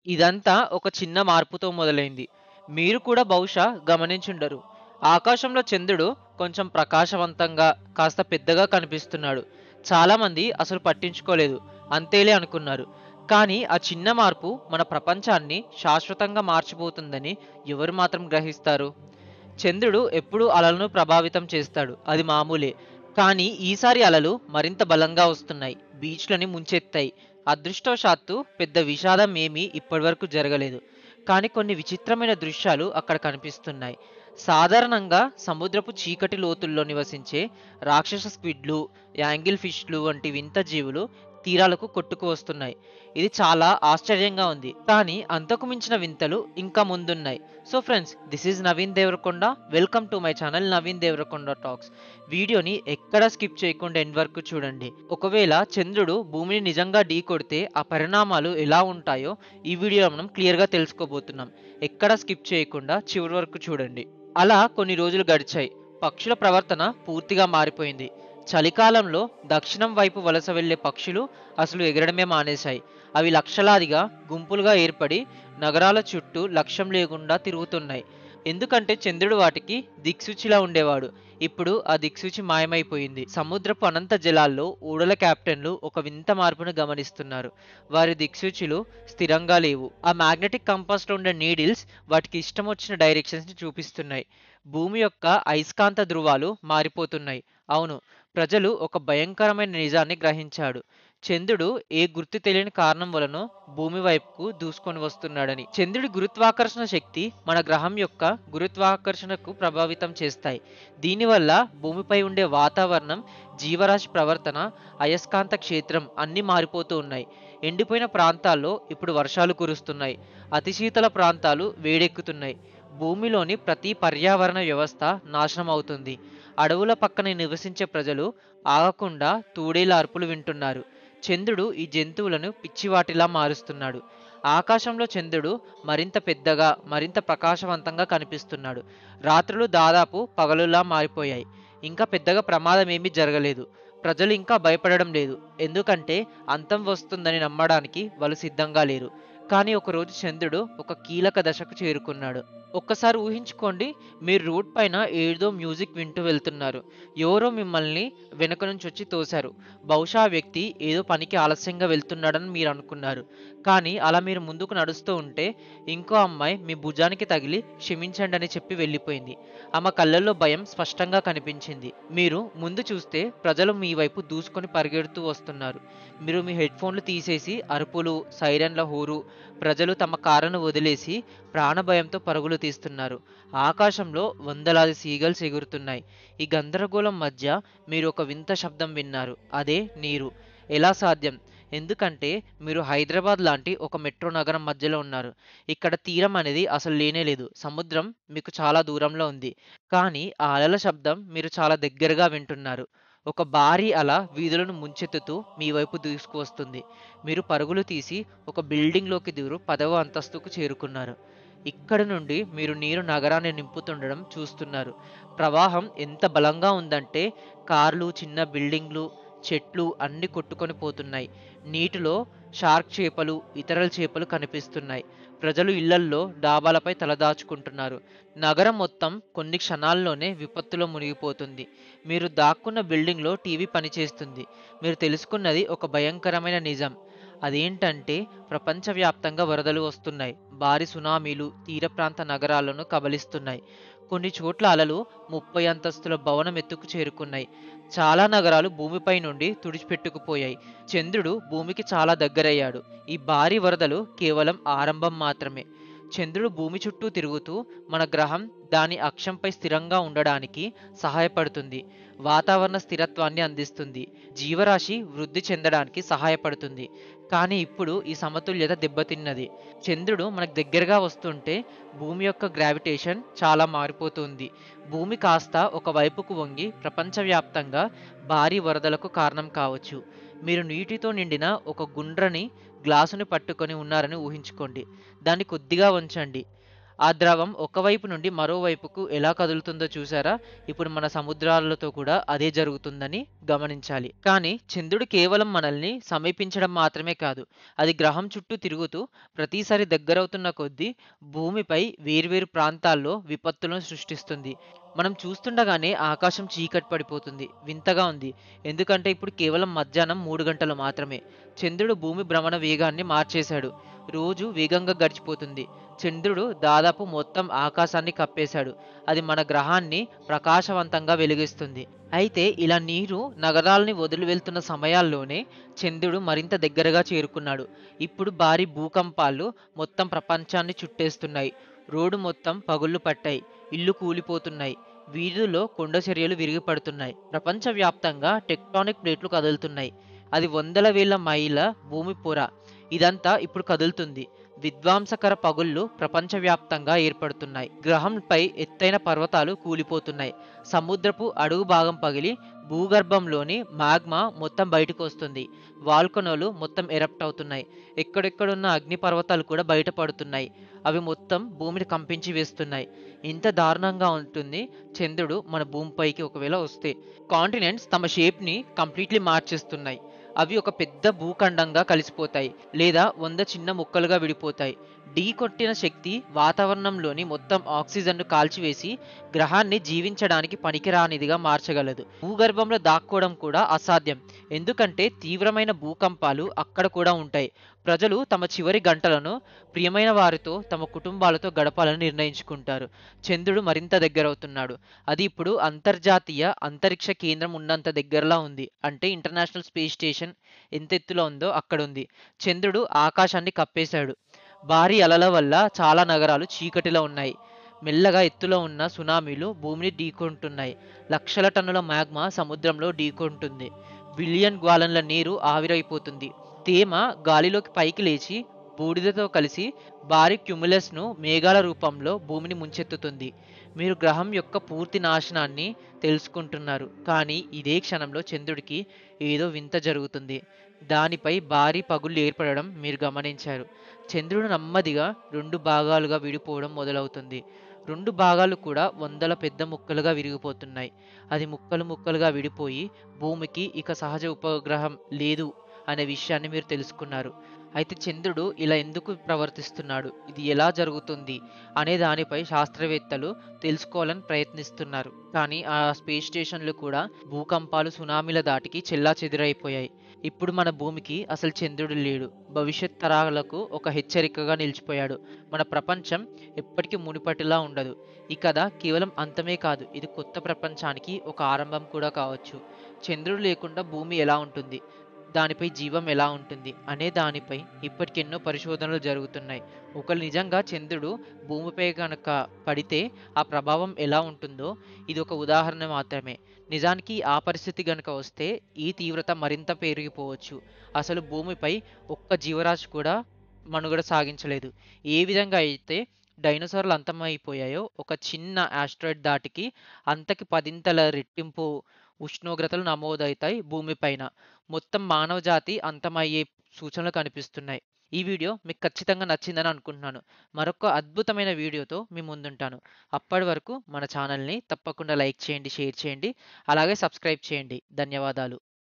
ఇదంతా ఒక చిన్న మార్పుతో మొదలైంది. మీరు కూడా బహుశా గమనించుండరు. ఆకాశంలో చంద్రుడు కొంచెం ప్రకాశవంతంగా, కాస్త పెద్దగా కనిపిస్తున్నాడు. చాలామంది అసలు పట్టించుకోలేదు. అంతేలే అనుకున్నారు. కానీ ఆ చిన్న మార్పు మన ప్రపంచాన్ని శాశ్వతంగా మార్చిపోతుందని ఎవరు మాత్రం గ్రహిస్తారు? చంద్రుడు ఎప్పుడూ అలలను ప్రభావితం చేస్తాడు. అది మామూలే. కానీ ఈసారి అలలు మరింత బలంగా వస్తున్నాయి. బీచ్‌లని ముంచెత్తాయి. అదృష్టవశాత్తు పెద్ద విషాదం ఏమీ ఇప్పటివరకు జరగలేదు. కానీ కొన్ని విచిత్రమైన దృశ్యాలు అక్కడ కనిపిస్తున్నాయి. సాధారణంగా సముద్రపు చీకటి లోతుల్లో నివసించే రాక్షస స్క్విడ్లు, యాంగిల్ ఫిష్‌లు వంటి వింత జీవులు తీరాలకు కొట్టుకు వస్తున్నాయి. ఇది చాలా ఆశ్చర్యంగా ఉంది. కానీ అంతకు మించిన వింతలు ఇంకా ముందున్నాయి. So friends, this is Naveen Devarakonda. Welcome to my channel Naveen Devarakonda talks. వీడియోని ఎక్కడా స్కిప్ చేయకుండా ఎండ్ వరకు చూడండి. ఒకవేళ చంద్రుడు భూమిని నిజంగా ఢీకొడితే ఆ పరిణామాలు ఎలా ఉంటాయో ఈ వీడియోలో మనం క్లియర్‌గా తెలుసుకోబోతున్నాం. ఎక్కడా స్కిప్ చేయకుండా చివరి వరకు చూడండి. అలా కొన్ని రోజులు గడిచాయి. పక్షుల ప్రవర్తన పూర్తిగా మారిపోయింది. చలికాలంలో దక్షిణం వైపు వలస వెళ్ళే పక్షులు అసలు ఎగరడమే మానేశాయి. అవి లక్షలాదిగా గుంపులుగా ఏర్పడి నగరాల చుట్టూ లక్ష్యం లేకుండా తిరుగుతున్నాయి. ఎందుకంటే చంద్రుడు వాటికి దిక్సూచిలా ఉండేవాడు. ఇప్పుడు ఆ దిక్సూచి మాయమైపోయింది. సముద్రపు అనంత జలాల్లో ఓడల కెప్టెన్లు ఒక వింత మార్పును గమనిస్తున్నారు. వారి దిక్సూచిలు స్థిరంగా లేవు. ఆ మ్యాగ్నెటిక్ కంపాస్‌లో ఉండే నీడిల్స్ వాటికి ఇష్టం వచ్చిన డైరెక్షన్స్‌ని చూపిస్తున్నాయి. భూమి యొక్క అయస్కాంత ధృవాలు మారిపోతున్నాయి. అవును, ప్రజలు ఒక భయంకరమైన నిజాన్ని గ్రహించాడు. చంద్రుడు ఏ గుర్తు తెలియని కారణం వలనో భూమి వైపుకు దూసుకొని వస్తున్నాడని. చంద్రుడి గురుత్వాకర్షణ శక్తి మన గ్రహం యొక్క గురుత్వాకర్షణకు ప్రభావితం చేస్తాయి. దీనివల్ల భూమిపై ఉండే వాతావరణం, జీవరాశి ప్రవర్తన, అయస్కాంత క్షేత్రం అన్నీ మారిపోతూ ఉన్నాయి. ఎండిపోయిన ప్రాంతాల్లో ఇప్పుడు వర్షాలు కురుస్తున్నాయి. అతి శీతల ప్రాంతాలు వేడెక్కుతున్నాయి. భూమిలోని ప్రతి పర్యావరణ వ్యవస్థ నాశనం అవుతుంది. అడవుల పక్కన నివసించే ప్రజలు ఆగకుండా తూడేల అరుపులు వింటున్నారు. చంద్రుడు ఈ జంతువులను పిచ్చివాటిలా మారుస్తున్నాడు. ఆకాశంలో చంద్రుడు మరింత పెద్దగా, మరింత ప్రకాశవంతంగా కనిపిస్తున్నాడు. రాత్రులు దాదాపు పగలులా మారిపోయాయి. ఇంకా పెద్దగా ప్రమాదం ఏమీ జరగలేదు. ప్రజలు ఇంకా భయపడడం లేదు. ఎందుకంటే అంతం వస్తుందని నమ్మడానికి వాళ్ళు సిద్ధంగా లేరు. కానీ ఒకరోజు చంద్రుడు ఒక కీలక దశకు చేరుకున్నాడు. ఒక్కసారి ఊహించుకోండి, మీరు రోడ్ పైన ఏదో మ్యూజిక్ వింటూ వెళ్తున్నారు. ఎవరో మిమ్మల్ని వెనక నుంచి వచ్చి తోశారు. బహుశా ఆ వ్యక్తి ఏదో పనికి ఆలస్యంగా వెళ్తున్నాడని మీరు అనుకున్నారు. కానీ అలా మీరు ముందుకు నడుస్తూ ఉంటే ఇంకో అమ్మాయి మీ భుజానికి తగిలి క్షమించండి అని చెప్పి వెళ్ళిపోయింది. ఆమె కళ్ళల్లో భయం స్పష్టంగా కనిపించింది. మీరు ముందు చూస్తే ప్రజలు మీ వైపు దూసుకొని పరిగెడుతూ వస్తున్నారు. మీరు మీ హెడ్ ఫోన్లు తీసేసి అరుపులు, సైరన్ల హోరు, ప్రజలు తమ కారును వదిలేసి ప్రాణభయంతో పరుగులు తీస్తున్నారు. ఆకాశంలో వందలాది సీగల్స్ ఎగురుతున్నాయి. ఈ గందరగోళం మధ్య మీరు ఒక వింత శబ్దం విన్నారు. అదే నీరు. ఎలా సాధ్యం? ఎందుకంటే మీరు హైదరాబాద్ లాంటి ఒక మెట్రో నగరం మధ్యలో ఉన్నారు. ఇక్కడ తీరం అనేది అసలు లేనే లేదు. సముద్రం మీకు చాలా దూరంలో ఉంది. కానీ ఆ అలల శబ్దం మీరు చాలా దగ్గరగా వింటున్నారు. ఒక భారీ అల వీధులను ముంచెత్తుతూ మీ వైపు దూసుకువస్తుంది. మీరు పరుగులు తీసి ఒక బిల్డింగ్‌లోకి దూరి 10వ అంతస్తుకు చేరుకున్నారు. ఇక్కడి నుండి మీరు నీరు నగరాన్ని నింపుతుండడం చూస్తున్నారు. ప్రవాహం ఎంత బలంగా ఉందంటే కార్లు, చిన్న బిల్డింగ్లు, చెట్లు అన్నీ కొట్టుకొని పోతున్నాయి. నీటిలో షార్క్ చేపలు, ఇతర చేపలు కనిపిస్తున్నాయి. ప్రజలు ఇళ్లల్లో, డాబాలపై తలదాచుకుంటున్నారు. నగరం మొత్తం కొన్ని క్షణాల్లోనే విపత్తులో మునిగిపోతుంది. మీరు దాక్కున్న బిల్డింగ్‌లో టీవీ పనిచేస్తుంది. మీరు తెలుసుకున్నది ఒక భయంకరమైన నిజం. అదేంటంటే ప్రపంచవ్యాప్తంగా వరదలు వస్తున్నాయి. భారీ సునామీలు తీర ప్రాంత నగరాలను కబళిస్తున్నాయి. కొన్ని చోట్ల అలలు 30 అంతస్తుల భవనం ఎత్తుకు చేరుకున్నాయి. చాలా నగరాలు భూమిపై నుండి తుడిచిపెట్టుకుపోయాయి. చంద్రుడు భూమికి చాలా దగ్గరయ్యాడు. ఈ భారీ వరదలు కేవలం ఆరంభం మాత్రమే. చంద్రుడు భూమి చుట్టూ తిరుగుతూ మన గ్రహం దాని అక్షంపై స్థిరంగా ఉండడానికి సహాయపడుతుంది. వాతావరణ స్థిరత్వాన్ని అందిస్తుంది. జీవరాశి వృద్ధి చెందడానికి సహాయపడుతుంది. కానీ ఇప్పుడు ఈ సమతుల్యత దెబ్బతిన్నది. చంద్రుడు మనకు దగ్గరగా వస్తుంటే భూమి యొక్క గ్రావిటేషన్ చాలా మారిపోతుంది. భూమి కాస్త ఒక వైపుకు వంగి ప్రపంచవ్యాప్తంగా భారీ వరదలకు కారణం కావచ్చు. మీరు నీటితో నిండిన ఒక గుండ్రని గ్లాసుని పట్టుకొని ఉన్నారని ఊహించుకోండి. దాన్ని కొద్దిగా వంచండి. ఆ ద్రవం ఒకవైపు నుండి మరోవైపుకు ఎలా కదులుతుందో చూసారా? ఇప్పుడు మన సముద్రాలతో కూడా అదే జరుగుతుందని గమనించాలి. కానీ చంద్రుడు కేవలం మనల్ని సమీపించడం మాత్రమే కాదు. అది గ్రహం చుట్టూ తిరుగుతూ ప్రతిసారి దగ్గరవుతున్న కొద్దీ భూమిపై వేర్వేరు ప్రాంతాల్లో విపత్తులను సృష్టిస్తుంది. మనం చూస్తుండగానే ఆకాశం చీకటి పడిపోతుంది. వింతగా ఉంది. ఎందుకంటే ఇప్పుడు కేవలం మధ్యాహ్నం 3 గంటలు మాత్రమే. చంద్రుడు భూమి భ్రమణ వేగాన్ని మార్చేశాడు. రోజు వేగంగా గడిచిపోతుంది. చంద్రుడు దాదాపు మొత్తం ఆకాశాన్ని కప్పేశాడు. అది మన గ్రహాన్ని ప్రకాశవంతంగా వెలిగిస్తుంది. అయితే ఇలా నీరు నగరాల్ని వదిలి వెళ్తున్న సమయాల్లోనే చంద్రుడు మరింత దగ్గరగా చేరుకున్నాడు. ఇప్పుడు భారీ భూకంపాలు మొత్తం ప్రపంచాన్ని చుట్టేస్తున్నాయి. రోడ్డు మొత్తం పగుళ్ళు పట్టాయి. ఇల్లు కూలిపోతున్నాయి. వీధుల్లో కొండ చర్యలు విరిగిపడుతున్నాయి. ప్రపంచవ్యాప్తంగా టెక్టానిక్ ప్లేట్లు కదులుతున్నాయి. అది వందల వేల మైళ్ళ భూమి పొర. ఇదంతా ఇప్పుడు కదులుతుంది. విధ్వంసకర పగుళ్ళు ప్రపంచవ్యాప్తంగా ఏర్పడుతున్నాయి. గ్రహంపై ఎత్తైన పర్వతాలు కూలిపోతున్నాయి. సముద్రపు అడుగు భాగం పగిలి భూగర్భంలోని మాగ్మా మొత్తం బయటకు వస్తుంది. వాల్కనోలు మొత్తం ఎరప్ట్ అవుతున్నాయి. ఎక్కడెక్కడున్న అగ్నిపర్వతాలు కూడా బయటపడుతున్నాయి. అవి మొత్తం భూమిని కంపించి వేస్తున్నాయి. ఇంత దారుణంగా ఉంటుంది చంద్రుడు మన భూమిపైకి ఒకవేళ వస్తే. కాంటినెంట్స్ తమ షేప్‌ని కంప్లీట్‌లీ మార్చేస్తున్నాయి. అవి ఒక పెద్ద భూఖండంగా కలిసిపోతాయి లేదా 100 చిన్న ముక్కలుగా విడిపోతాయి. ఢీకొట్టిన శక్తి వాతావరణంలోని మొత్తం ఆక్సిజన్‌ను కాల్చివేసి గ్రహాన్ని జీవించడానికి పనికిరానిదిగా మార్చగలదు. భూగర్భంలో దాక్కోవడం కూడా అసాధ్యం. ఎందుకంటే తీవ్రమైన భూకంపాలు అక్కడ కూడా ఉంటాయి. ప్రజలు తమ చివరి గంటలను ప్రియమైన వారితో, తమ కుటుంబాలతో గడపాలని నిర్ణయించుకుంటారు. చంద్రుడు మరింత దగ్గరవుతున్నాడు. అది ఇప్పుడు అంతర్జాతీయ అంతరిక్ష కేంద్రం ఉన్నంత దగ్గరలా ఉంది. అంటే ఇంటర్నేషనల్ స్పేస్ స్టేషన్ ఎంత ఎత్తులో ఉందో అక్కడుంది. చంద్రుడు ఆకాశాన్ని కప్పేశాడు. భారీ అలల వల్ల చాలా నగరాలు చీకటిలో ఉన్నాయి. మెల్లగా ఎత్తులో ఉన్న సునామీలు భూమిని ఢీకొంటున్నాయి. లక్షల టన్నుల మాగ్మా సముద్రంలో ఢీకొంటుంది. బిలియన్ గ్యాలన్ల నీరు ఆవిరైపోతుంది. తేమ గాలిలోకి పైకి లేచి బూడిదతో కలిసి భారీ క్యుములస్‌ను మేఘాల రూపంలో భూమిని ముంచెత్తుతుంది. మీరు గ్రహం యొక్క పూర్తి నాశనాన్ని తెలుసుకుంటున్నారు. కానీ ఇదే క్షణంలో చంద్రుడికి ఏదో వింత జరుగుతుంది. దానిపై భారీ పగుళ్లు ఏర్పడడం మీరు గమనించారు. చంద్రుడు నెమ్మదిగా 2 భాగాలుగా విడిపోవడం మొదలవుతుంది. 2 భాగాలు కూడా వందల పెద్ద ముక్కలుగా విరిగిపోతున్నాయి. అది ముక్కలు ముక్కలుగా విడిపోయి భూమికి ఇక సహజ ఉపగ్రహం లేదు అనే విషయాన్ని మీరు తెలుసుకున్నారు. అయితే చంద్రుడు ఇలా ఎందుకు ప్రవర్తిస్తున్నాడు? ఇది ఎలా జరుగుతుంది? అనే దానిపై శాస్త్రవేత్తలు తెలుసుకోవాలని ప్రయత్నిస్తున్నారు. కానీ ఆ స్పేస్ స్టేషన్‌లు కూడా భూకంపాలు, సునామీల ధాటికి చెల్లాచెదురైపోయాయి. ఇప్పుడు మన భూమికి అసలు చంద్రుడు లేడు. భవిష్యత్ తరాలకు ఒక హెచ్చరికగా నిలిచిపోయాడు. మన ప్రపంచం ఎప్పటికీ మునుపటిలా ఉండదు. ఈ కథ కేవలం అంతమే కాదు. ఇది కొత్త ప్రపంచానికి ఒక ఆరంభం కూడా కావచ్చు. చంద్రుడు లేకుండా భూమి ఎలా ఉంటుంది? దానిపై జీవం ఎలా ఉంటుంది? అనే దానిపై ఇప్పటికెన్నో పరిశోధనలు జరుగుతున్నాయి. ఒకవేళ నిజంగా చంద్రుడు భూమిపై గనక పడితే ఆ ప్రభావం ఎలా ఉంటుందో ఇది ఒక ఉదాహరణ మాత్రమే. నిజానికి ఆ పరిస్థితి గనక వస్తే ఈ తీవ్రత మరింత పెరిగిపోవచ్చు. అసలు భూమిపై ఒక్క జీవరాశి కూడా మనుగడ సాగించలేదు. ఏ విధంగా అయితే డైనోసార్లు అంతమైపోయాయో ఒక చిన్న యాస్ట్రాయిడ్ ధాటికి అంతకి పదింతల రెట్టింపు ఉష్ణోగ్రతలు నమోదవుతాయి భూమిపైన. మొత్తం మానవ జాతి అంతమయ్యే సూచనలు కనిపిస్తున్నాయి. ఈ వీడియో మీకు ఖచ్చితంగా నచ్చిందని అనుకుంటున్నాను. మరొక అద్భుతమైన వీడియోతో మీ ముందుంటాను. అప్పటి వరకు మన ఛానల్‌ని తప్పకుండా లైక్ చేయండి, షేర్ చేయండి, అలాగే సబ్స్క్రైబ్ చేయండి. ధన్యవాదాలు.